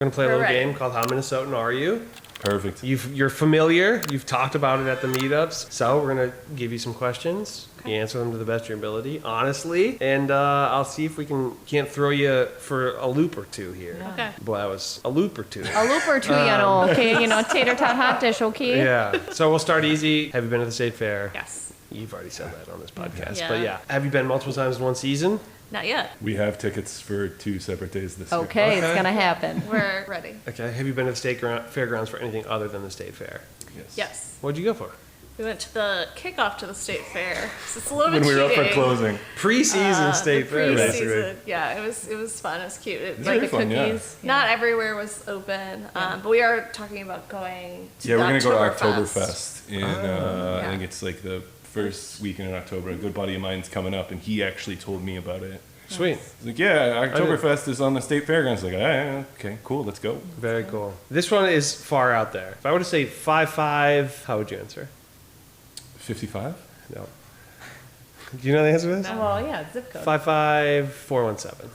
We're going to play a little game called How Minnesotan Are You? Perfect. You're familiar. You've talked about it at the meetups. So we're going to give you some questions. Okay. You answer them to the best of your ability, honestly. And I'll see if we can't throw you for a loop or two here. Yeah. Okay. Boy, that was a loop or two. A loop or two, okay? Tater tot hot dish, okay? Yeah. So we'll start easy. Have you been to the state fair? Yes. You've already said that on this podcast. Yeah. But yeah. Have you been multiple times in one season? Not yet. We have tickets for 2 separate days this year. Okay, it's going to happen. We're ready. Okay. Have you been to the state fairgrounds for anything other than the state fair? Yes. Yes. What'd you go for? We went to the kickoff to the state fair. So it's a little When bit we were up cheating. for closing. Pre-season state fair, basically. Pre-season. Yeah, it was fun. It was cute. It's Like very the fun, yeah. cookies. Not everywhere was open, but we are talking about going to Yeah, we're going going to to go to Oktoberfest in, I Yeah. think it's like the first weekend in October. A good buddy of mine's coming up, and he actually told me about it. Sweet. He's like, yeah, Oktoberfest is on the state fairgrounds. Like, okay, cool, let's go. Very cool. This one is far out there. If I were to say 5'5", how would you answer? 55? No. Do you know the answer to this? Well, yeah, zip code. 5'5", 417.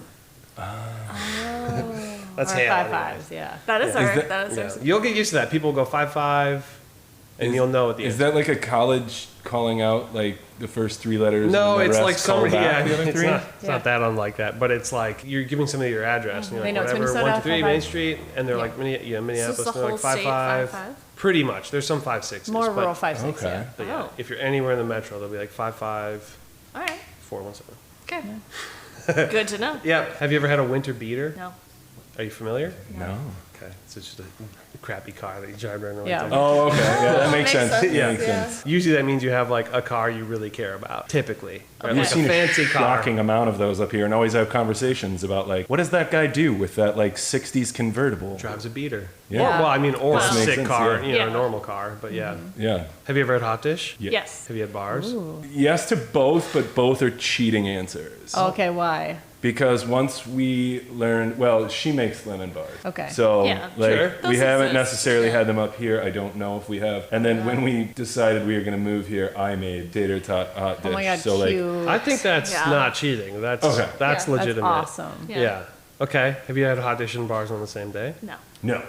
That's Or Hale, 5 anyways. fives, yeah. That is Yeah. our. Is that- That is Yeah. our. You'll get used to that. People go 5'5", and you'll know at the Is end. that like a college calling out like the first 3 letters? No, and the it's rest like call somebody. Yeah, back the other it's 3? not. It's not that unlike that, but it's like you're giving somebody your address, and you're They like know it's whatever, Minnesota, 123 5'5". Main Street, and they're like Minneapolis, Is this and the they're whole like state 5'5". 5'5"? Pretty much. There's some 5'6". More but, rural 5 6. Okay. Yeah. But yeah, Oh. if you're anywhere in the metro, they'll be like 5'5", All right. 417. Okay. Good to know. Yeah. Have you ever had a winter beater? No. Are you familiar? No. Okay, so it's just a crappy car that you drive around. Yeah. Oh, okay. Yeah, that makes sense. sense. Yeah. That makes sense. Usually that means you have like a car you really care about, typically. Or Okay. like We've seen a fancy a car. shocking amount of those up here, and always have conversations about like, what does that guy do with that like '60s convertible? Drives a beater. Yeah. Or, well, I mean, or That a makes sick sense, car, yeah. you know, Yeah. a normal car, but yeah. Yeah. Have you ever had hot dish? Yeah. Yes. Have you had bars? Yes to both, but both are cheating answers. Okay, why? Because once we learned, well, she makes lemon bars. Okay. So, Yeah. like, Sure. we Those haven't exist. necessarily Yeah. had them up here. I don't know if we have. And then when we decided we were going to move here, I made tater tot hot dish. Oh my God, so, like, cute. I think that's Yeah. not cheating. That's Okay. that's Yeah. That's legitimate. awesome. Yeah. Okay. Have you had hot dish and bars on the same day? No. no.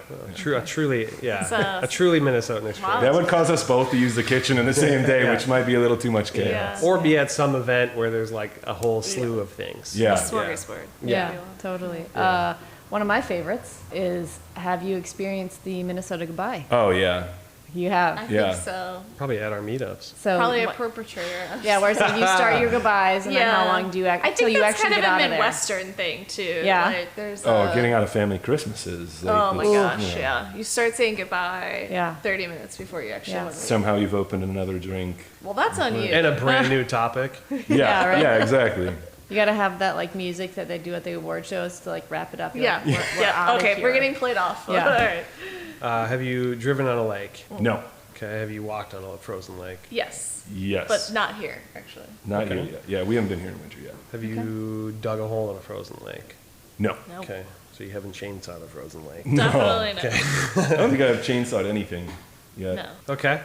A truly It's, a truly Minnesotan experience. Wow. That would cause us both to use the kitchen in the same day, Yeah. which might be a little too much chaos. Yeah. Or be at some event where there's like a whole slew of things. Yeah. A smorgasbord. Yeah, Yeah. totally. Yeah. One of my favorites is, have you experienced the Minnesota goodbye? Oh, yeah. You I have. Yeah. think so. Probably at our meetups. So Probably a what- perpetrator. yeah, where's like you start your goodbyes and then how long do you I till think you that's actually kind get of out a of there? Midwestern thing too. Yeah. Like, there's Getting out of family Christmases. Like, Oh my this- gosh, you know, yeah. You start saying goodbye Yeah. 30 minutes before you actually Yeah. want to leave. Somehow you've opened another drink. Well, that's on you. And a brand new topic. Yeah, Yeah, right. yeah, exactly. You gotta have that like music that they do at the award shows to like wrap it up. You're Yeah. like, we're Yeah. outta Okay, we're here. getting played off. Yeah. All right. Have you driven on a lake? No. Okay. Have you walked on a frozen lake? Yes. Yes. But not here, actually. Not Okay. here yet. Yeah, we haven't been here in winter yet. Have you dug a hole in a frozen lake? No. No. Okay. So you haven't chainsawed a frozen lake. Definitely not. I don't think I've chainsawed anything yet. No. Okay.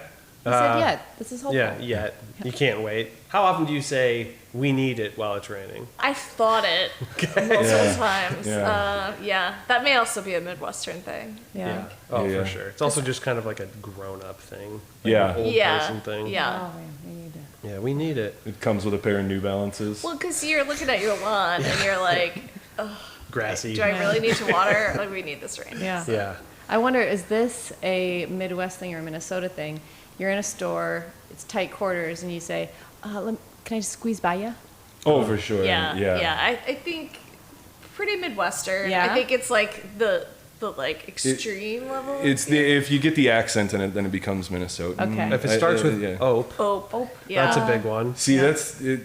You said yet. This is hopeful. Yeah, yet. You can't wait. How often do you say, we need it while it's raining? I thought it multiple Yeah. times. Yeah. Yeah. That may also be a Midwestern thing. Yeah. Oh, Yeah, for yeah. sure. It's also just kind of like a grown-up thing. Like Yeah. An old Yeah. person thing. Yeah. Oh man, we need to. Yeah, we need it. It comes with a pair of New Balances. Well, because you're looking at your lawn and you're like, Grassy. do I really need to water? Like, we need this rain. Yeah. Yeah. I wonder, is this a Midwest thing or a Minnesota thing? You're in a store, it's tight quarters, and you say, "Can I just squeeze by you?" Oh, for sure. Yeah. Yeah. I think pretty Midwestern. Yeah? I think it's like the like extreme level. It's the if you get the accent in it, then it becomes Minnesotan. Okay. If it starts with yeah. ope, Oh, yeah. that's a big one. See, that's it.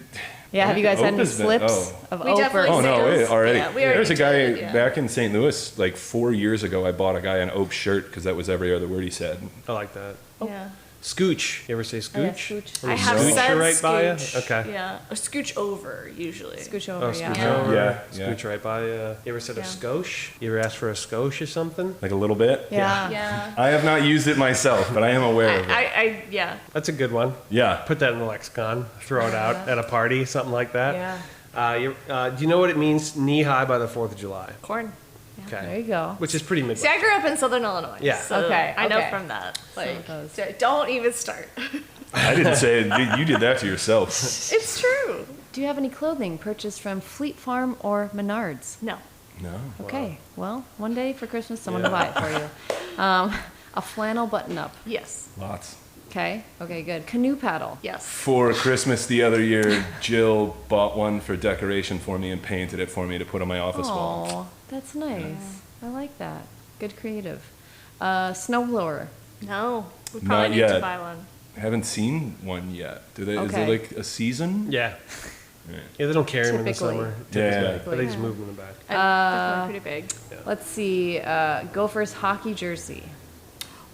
Yeah. Have you guys had any Ope has been- slips oh. of We ope? definitely Oh no, Sales. wait, already. Yeah, we There's a guy already did, yeah. back in St. Louis like 4 years ago. I bought a guy an Ope shirt because that was every other word he said. I like that. Yeah. Scooch. You ever say Oh, yeah, scooch? scooch. Or I have scooch said right by you? scooch. Okay. Yeah. Or scooch over, usually. Scooch Oh, over, scooch yeah. over. Yeah, Scooch right by you. You ever said a Yeah. skosh? You ever asked for a skosh or something? Like a little bit. Yeah. Yeah. I have not used it myself, but I am aware of it. Yeah. That's a good one. Yeah. Put that in the lexicon. Throw it out at a party, something like that. Yeah. Do you know what it means knee high by the 4th of July? Corn. There Okay. you go. Which is pretty See, Midwestern. I grew up in Southern Illinois. Yeah. So Okay, I know okay. from that. Like, those. don't even start. I didn't say it. You did that to yourself. It's true. Do you have any clothing purchased from Fleet Farm or Menards? No. No. Okay, well, one day for Christmas, someone Yeah. will buy it for you. A flannel button-up. Yes. Lots. Okay, good. Canoe paddle. Yes. For Christmas the other year, Jill bought one for decoration for me and painted it for me to put on my office wall. Oh, that's nice. I like that. Good creative. Snowblower. No. We Not probably need yet. to buy one. I haven't seen one yet. Do they? Is Okay. it like a season? Yeah. Right. Yeah, they don't carry them in the Typically. summer. Yeah. But they just move them in the back. Definitely pretty big. Let's see. Gophers hockey jersey.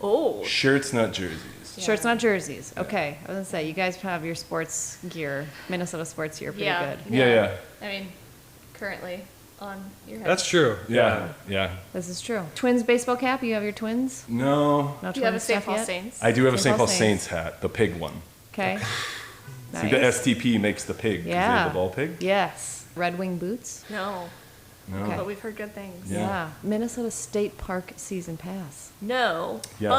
Oh. Shirts, not jerseys. Shirts, not jerseys. Okay, I was gonna say you guys have your sports gear, Minnesota sports gear, pretty Yeah. good. Yeah. I mean, currently on your head. That's true. Yeah. This is true. Twins baseball cap. You have your Twins. No. No Do you have a Twins St. stuff Paul yet? Saints? I do have a St. St. Paul Paul Saints. Saints hat, the pig one. Okay. See, the STP makes the pig. 'Cause they Yeah. have the ball pig. Yes. Red Wing boots. No. No. Okay. But we've heard good things. Yeah. Yeah. Minnesota State Park season pass. No. Yes.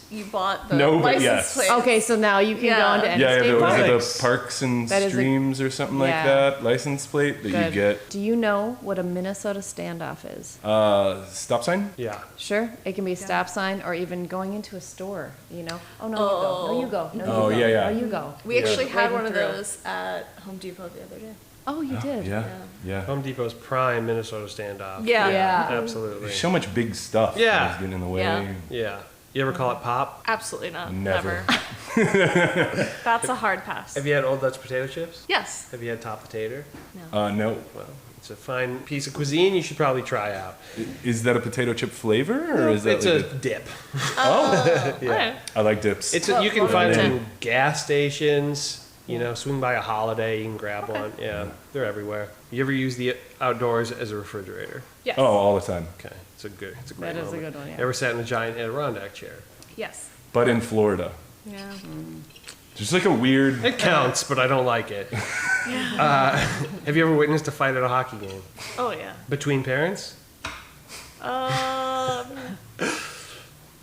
But you bought the No, but license yes. plate. Okay, so now you can go Yeah. into any Yeah, state there was park. Nice. the Parks and That is a- Streams or something like Yeah. that license plate that you Good. get. Do you know what a Minnesota standoff is? Stop sign? Yeah. Sure, it can be a stop sign or even going into a store. You know. Oh no, you go. No, you go. No, you Oh, go. yeah, yeah. No, you go. We actually had Waving one of through. those at Home Depot the other day. Oh, you did. Yeah. Home Depot's prime Minnesota standoff. Yeah. Yeah. Absolutely. There's so much big stuff Yeah. that's getting in the way. Yeah. Yeah. You ever call it pop? Absolutely not. Never. That's a hard pass. Have you had Old Dutch potato chips? Yes. Have you had top potato? No. Well, it's a fine piece of cuisine you should probably try out. Is that a potato chip flavor or is that It's like a dip. Okay. I like dips. You can Well, find them yeah. in gas stations. You know, swing by a Holiday, you can grab one. Yeah, they're everywhere. You ever use the outdoors as a refrigerator? Yes. Oh, all the time. Okay, it's a great That is a moment. good one, yeah. Ever sat in a giant Adirondack chair? Yes. But in Florida. Yeah. Just like a weird. It counts, but I don't like it. Have you ever witnessed a fight at a hockey game Oh yeah. between parents?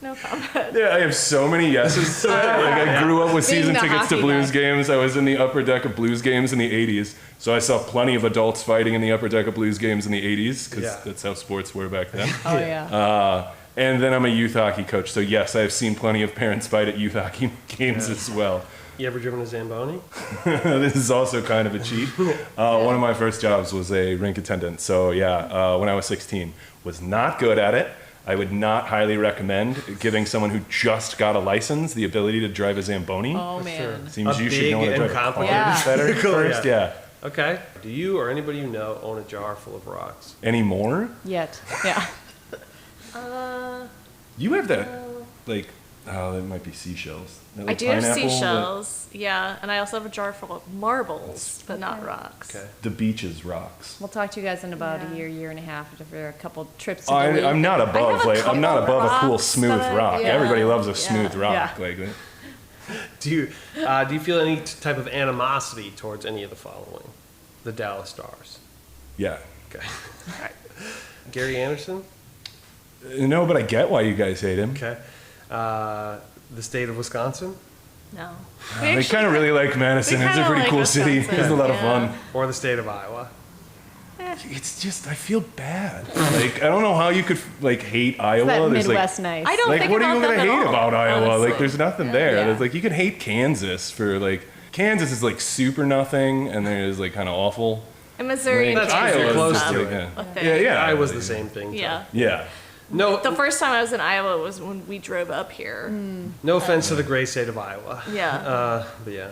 No comment. Yeah, I have so many yeses to that. Like I grew up with Being season the tickets to hockey Blues nut. games. I was in the upper deck of Blues games in the 80s. So I saw plenty of adults fighting in the upper deck of Blues games in the 80s because Yeah. that's how sports were back then. Oh yeah. And then I'm a youth hockey coach. So yes, I've seen plenty of parents fight at youth hockey games as well. You ever driven a Zamboni? This is also kind of a cheat. One of my first jobs was a rink attendant. So yeah, when I was 16, was not good at it. I would not highly recommend giving someone who just got a license the ability to drive a Zamboni. Oh man. Seems A you should big know how to and drive a car complicated Yeah. better vehicle, first. Yeah. Okay. Do you or anybody you know own a jar full of rocks? Anymore? Yet. Yeah. You have that, like, oh, that might be seashells. That, I like, do have pineapple that- seashells. Yeah, and I also have a jar full of marbles, but not rocks. Okay. The beaches rocks. We'll talk to you guys in about Yeah. a year and a half after a couple trips to Duluth. I'm not above, have a I'm not couple above a cool rocks smooth that I- rock. yeah. Everybody loves a Yeah. smooth rock. Yeah. Like, Do you feel any type of animosity towards any of the following? The Dallas Stars. yeah. Okay. All right. Gary Anderson. No, but I get why you guys hate him. Okay. The state of Wisconsin No. They kind of really like Madison. we It's a kinda pretty like cool city. Wisconsin, It's a lot of yeah. fun. or the state of Iowa. It's just, I feel bad. Like, I don't know how you could, like, hate Iowa. That There's, Midwest like, nice. I don't like, think what are about you them gonna at hate all, about Iowa? honestly. Like, there's nothing there. Yeah. There's, like, you can hate Kansas for, like, Kansas is, like, super nothing, and there's, like, kind of awful. And Missouri Like, and That's 'cause you're Kansas close is to like, it. a thing. Yeah, yeah. Iowa's the same thing. too. Yeah. Yeah. No, The first time I was in Iowa was when we drove up here. no offense to the great state of Iowa. Yeah. But yeah.